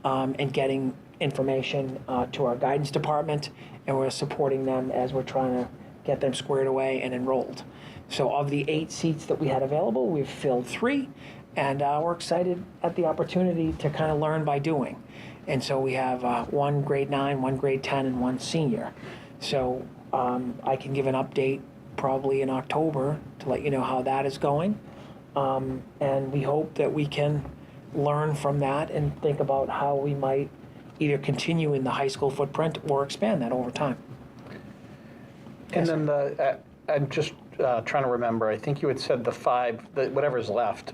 and getting information to our guidance department, and we're supporting them as we're trying to get them squared away and enrolled. So of the 8 seats that we had available, we've filled 3, and we're excited at the opportunity to kind of learn by doing. And so we have 1 grade 9, 1 grade 10, and 1 senior. So I can give an update probably in October to let you know how that is going. And we hope that we can learn from that and think about how we might either continue in the high school footprint or expand that over time. And then I'm just trying to remember, I think you had said the 5, whatever's left,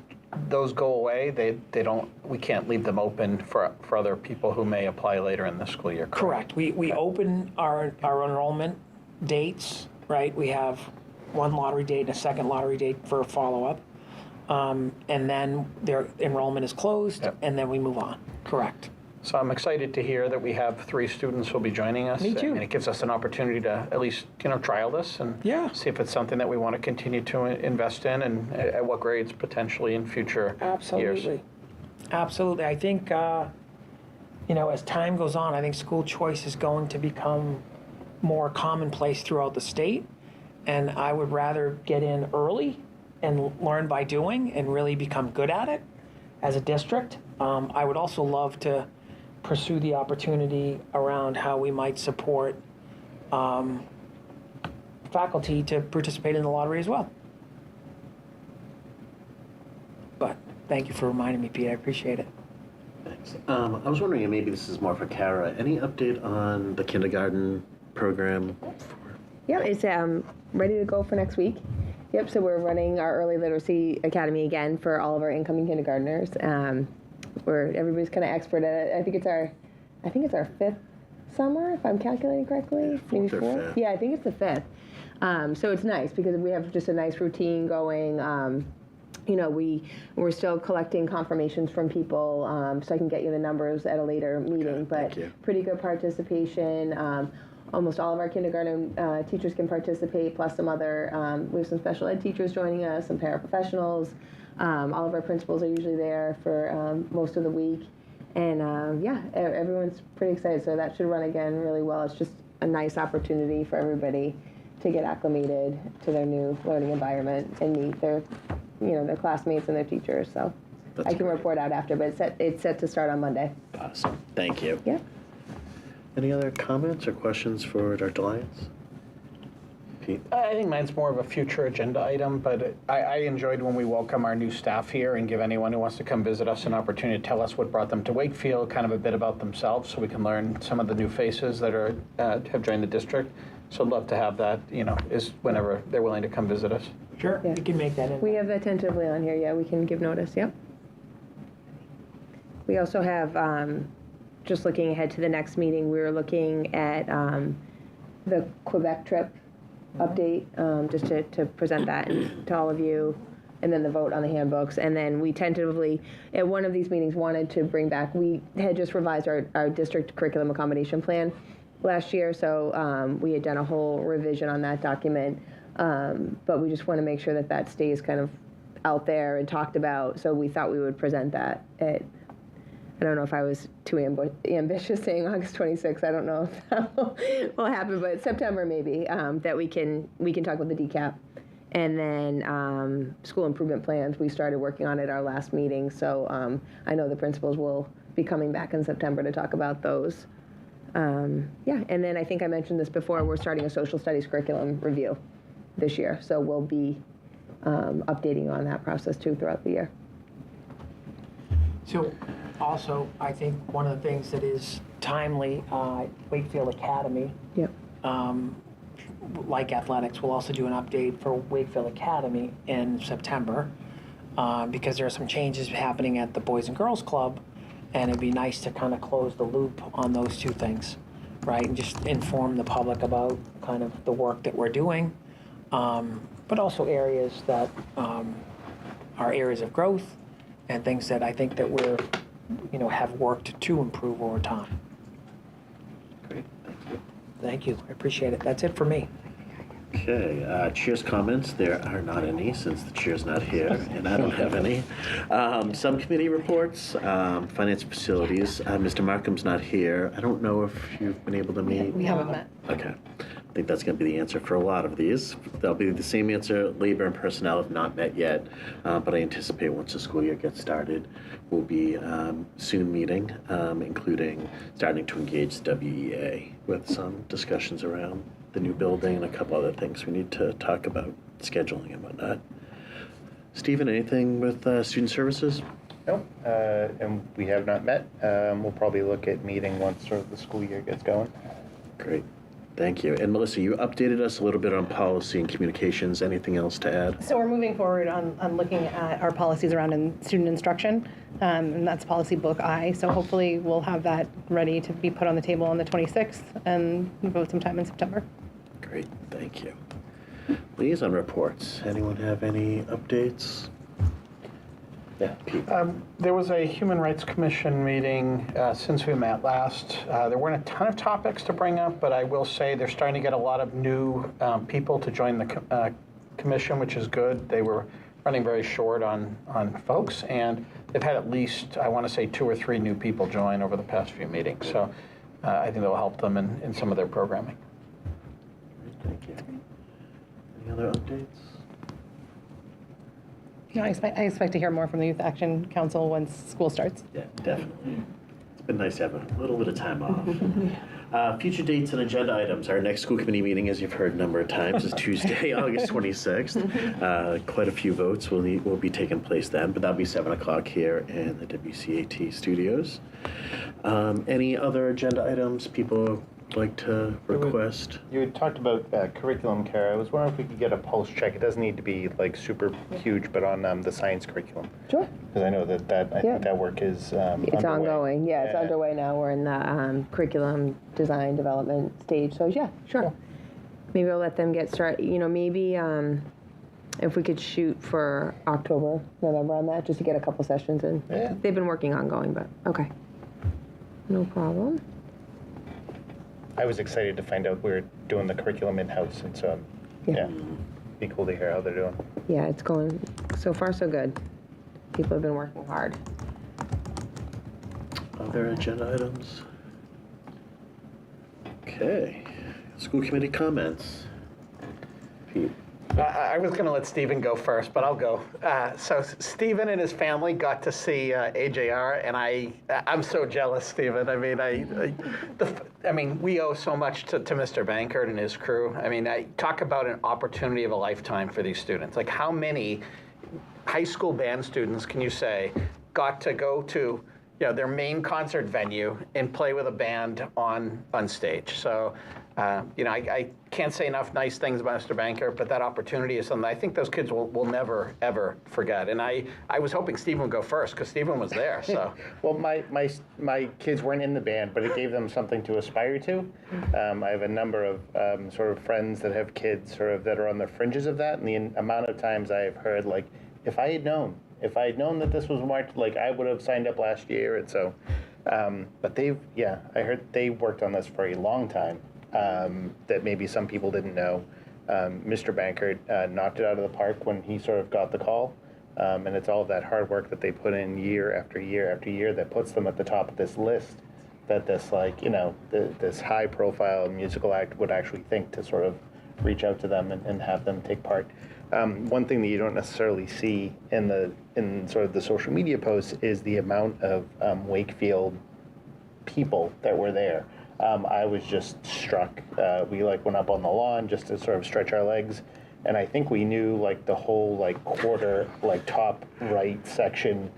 those go away, they don't, we can't leave them open for other people who may apply later in the school year. Correct. We open our enrollment dates, right? We have one lottery date and a second lottery date for a follow-up. And then their enrollment is closed, Yep. and then we move on. Correct. So I'm excited to hear that we have 3 students who will be joining us. Me too. And it gives us an opportunity to at least, trial this and Yeah. see if it's something that we want to continue to invest in and at what grades potentially in future years. Absolutely. Absolutely. I think, as time goes on, I think school choice is going to become more commonplace throughout the state. And I would rather get in early and learn by doing and really become good at it as a district. I would also love to pursue the opportunity around how we might support faculty to participate in the lottery as well. But thank you for reminding me, Pete. I appreciate it. Thanks. I was wondering, and maybe this is more for Kara, any update on the kindergarten program? Yeah, it's ready to go for next week. Yep, so we're running our early literacy academy again for all of our incoming kindergartners. Where everybody's kind of expert at it. I think it's our 5th summer, if I'm calculating correctly. Maybe 4th or 4th. 5th. Yeah, I think it's the 5th. So it's nice because we have just a nice routine going. We're still collecting confirmations from people, so I can get you the numbers at a later meeting. But thank you. pretty good participation. Almost all of our kindergarten teachers can participate, plus some other, we have some special ed teachers joining us, some paraprofessionals. All of our principals are usually there for most of the week. And everyone's pretty excited, so that should run again really well. It's just a nice opportunity for everybody to get acclimated to their new learning environment and meet their classmates and their teachers. So That's I can great. report out after, but it's set to start on Monday. Awesome. Thank you. Yeah. Any other comments or questions for Dr. Lyons? Pete? I think mine's more of a future agenda item, but I enjoyed when we welcome our new staff here and give anyone who wants to come visit us an opportunity to tell us what brought them to Wakefield, kind of a bit about themselves, so we can learn some of the new faces that are have joined the district. So I'd love to have that, is whenever they're willing to come visit us. Sure, Yeah. we can make that in. We have that tentatively on here, yeah, we can give notice, yep. We also have, just looking ahead to the next meeting, we were looking at the Quebec trip update, just to present that to all of you, and then the vote on the handbooks. And then we tentatively, at one of these meetings, wanted to bring back, we had just revised our district curriculum accommodation plan last year, so we had done a whole revision on that document. But we just want to make sure that that stays kind of out there and talked about, so we thought we would present that at, I don't know if I was too ambitious saying August 26th. I don't know if that will happen, but September maybe, that we can talk about the DCAP. And then school improvement plans, we started working on at our last meeting, so I know the principals will be coming back in September to talk about those. And then I think I mentioned this before, we're starting a social studies curriculum review this year, so we'll be updating on that process too throughout the year. So also, I think one of the things that is timely, Wakefield Academy, Yep. like athletics, will also do an update for Wakefield Academy in September, because there are some changes happening at the Boys and Girls Club, and it'd be nice to kind of close the loop on those two things, right? And just inform the public about kind of the work that we're doing, but also areas that are areas of growth and things that I think that we're, have worked to improve over time. Great. Thank you. Thank you. I appreciate it. That's it for me. Okay, chair's comments. There are not any since the chair's not here, and I don't have any. Subcommittee reports, finance and facilities. Mr. Markham's not here. I don't know if you've been able to meet. We haven't met. Okay. I think that's going to be the answer for a lot of these. That'll be the same answer. Labor and personnel have not met yet, but I anticipate once the school year gets started, we'll be soon meeting, including starting to engage the WEA with some discussions around the new building and a couple other things we need to talk about, scheduling and whatnot. Stephen, anything with student services? No, and we have not met. We'll probably look at meeting once sort of the school year gets going. Great. Thank you. And Melissa, you updated us a little bit on policy and communications. Anything else to add? So we're moving forward on looking at our policies around student instruction, and that's policy book I. So hopefully we'll have that ready to be put on the table on the 26th and vote sometime in September. Great, thank you. Liaison reports. Anyone have any updates? Yeah, Pete. There was a Human Rights Commission meeting since we met last. There weren't a ton of topics to bring up, but I will say they're starting to get a lot of new people to join the commission, which is good. They were running very short on folks, and they've had at least, I want to say, 2 or 3 new people join over the past few meetings. So I think that will help them in some of their programming. Thank you. Any other updates? No, I expect to hear more from the Youth Action Council once school starts. Yeah, definitely. It's been nice to have a little bit of time off. Future dates and agenda items. Our next school committee meeting, as you've heard a number of times, is Tuesday, August 26th. Quite a few votes will be taking place then, but that'll be 7 o'clock here in the WCAT studios. Any other agenda items people like to request? You had talked about curriculum, Kara. I was wondering if we could get a pulse check. It doesn't need to be like super huge, but on the science curriculum. Sure. Because I know I think that work is It's underway. ongoing. Yeah, it's underway now. We're in the curriculum design development stage. So yeah, sure. Cool. Maybe I'll let them get started. You know, maybe if we could shoot for October, November on that, just to get a couple sessions in. Yeah. They've been working ongoing, but okay. No problem. I was excited to find out we were doing the curriculum in-house, and so, Yeah. be cool to hear how they're doing. Yeah, it's going so far so good. People have been working hard. Other agenda items? Okay. School committee comments. Pete. I was going to let Stephen go first, but I'll go. So Stephen and his family got to see AJR, and I'm so jealous, Stephen. I mean, we owe so much to Mr. Bankert and his crew. I mean, I talk about an opportunity of a lifetime for these students. Like, how many high school band students can you say got to go to their main concert venue and play with a band on stage? So. I can't say enough nice things about Mr. Banker, but that opportunity is something I think those kids will never, ever forget. And I was hoping Stephen would go first because Stephen was there. So Well, my kids weren't in the band, but it gave them something to aspire to. I have a number of sort of friends that have kids sort of that are on the fringes of that, and the amount of times I have heard, like, if I had known that this was marked, like, I would have signed up last year. And so, but I heard they worked on this for a long time. That maybe some people didn't know. Mr. Bankert knocked it out of the park when he sort of got the call. And it's all of that hard work that they put in year after year after year that puts them at the top of this list that this, this high-profile musical act would actually think to sort of reach out to them and have them take part. One thing that you don't necessarily see in sort of the social media posts is the amount of Wakefield people that were there. I was just struck. We went up on the lawn just to sort of stretch our legs, and I think we knew the whole quarter, top right section,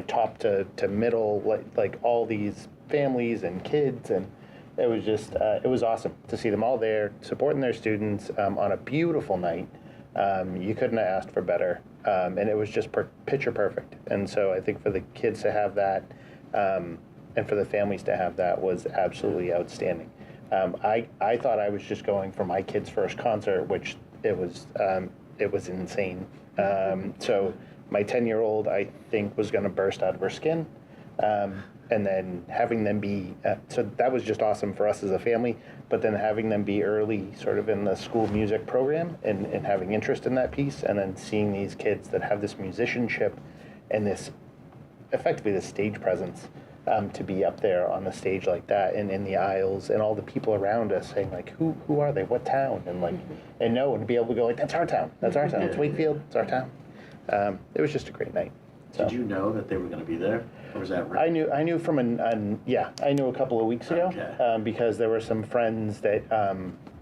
top to middle, all these families and kids, and it was just it was awesome to see them all there supporting their students on a beautiful night. You couldn't have asked for better, and it was just picture perfect. And so I think for the kids to have that. And for the families to have that was absolutely outstanding. I thought I was just going for my kid's first concert, which it was insane. So my 10-year-old, I think, was going to burst out of her skin. And then having them be, so that was just awesome for us as a family, but then having them be early sort of in the school music program and having interest in that piece, and then seeing these kids that have this musicianship and this, effectively this stage presence, to be up there on the stage like that and in the aisles and all the people around us saying who are they, what town, and know and be able to go that's our town, it's Wakefield, it's our town. It was just a great night. So. Did you know that they were going to be there, or was that I knew from I knew a couple of weeks ago. Okay. Because there were some friends that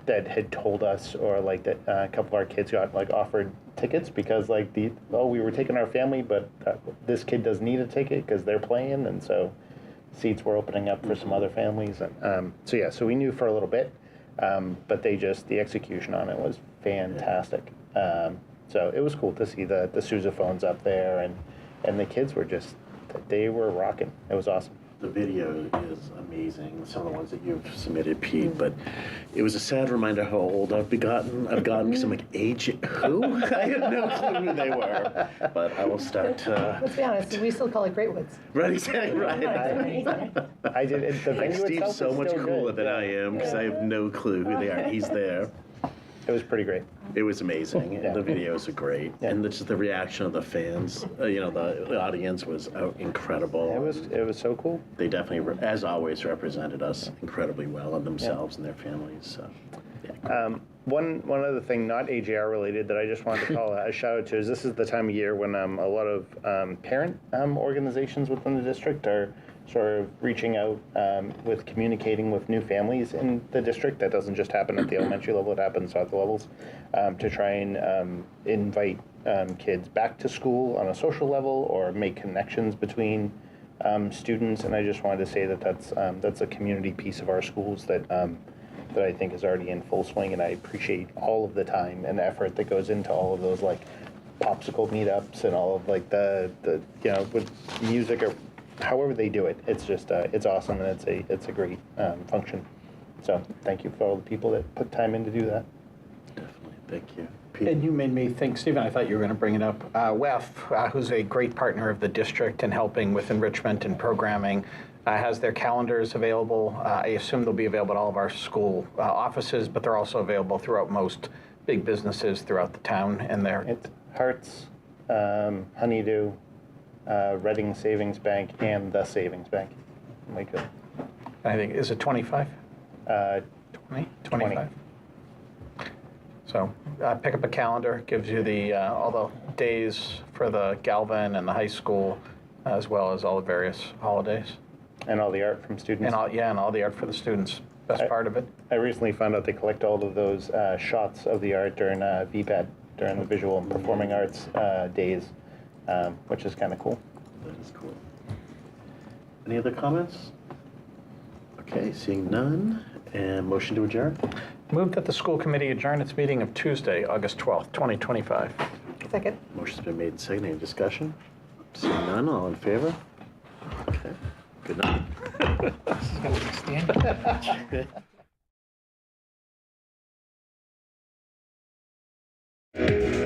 had told us, or that a couple of our kids got offered tickets because we were taking our family, but this kid doesn't need a ticket because they're playing, and so seats were opening up for some other families, and so we knew for a little bit. But the execution on it was fantastic. So it was cool to see the sousaphones up there, and the kids were they were rocking. It was awesome. The video is amazing, some of the ones that you've submitted, Pete, but it was a sad reminder how old I've gotten because I'm like, age who? I had no clue who they were, but I will start to... Let's be honest, we still call it Great Woods. Right, exactly, right. I did. The venue Steve's itself so is much still cooler good. than I am because I have no clue who they are. He's there. It was pretty great. It was amazing. Yeah. The videos are great, and just the reaction of the fans. The audience was incredible. It was so cool. They definitely, as always, represented us incredibly well and themselves and their families. So, yeah. One other thing, not AJR related, that I just wanted to call a shout out to is this is the time of year when a lot of parent organizations within the district are sort of reaching out with communicating with new families in the district. That doesn't just happen at the elementary level, it happens at the levels, to try and invite kids back to school on a social level or make connections between students. And I just wanted to say that that's a community piece of our schools that I think is already in full swing, and I appreciate all of the time and effort that goes into all of those, like popsicle meetups and all of like the with music or however they do it. It's just it's awesome, and it's a great function. So thank you for all the people that put time in to do that. Definitely. Thank you. Pete? And you made me think, Stephen, I thought you were going to bring it up. WEF, who's a great partner of the district in helping with enrichment and programming, has their calendars available. I assume they'll be available at all of our school offices, but they're also available throughout most big businesses throughout the town. And they're It's Hearts, Honeydew, Reading Savings Bank, and the Savings Bank. Wakefield. I think, is it 25? 20? 25? So pick up a calendar, gives you the all the days for the Galvin and the high school, as well as all the various holidays. And all the art from students. And all the art for the students. Best part of it. I recently found out they collect all of those shots of the art during VPAD, during the Visual and Performing Arts days, which is kind of cool. That is cool. Any other comments? Okay, seeing none, and motion to adjourn. Move that the school committee adjourn its meeting of Tuesday, August 12th, 2025. Second. Motion's been made and seconded. Any discussion? Seeing none, all in favor? Okay, good night. This is going to be standing.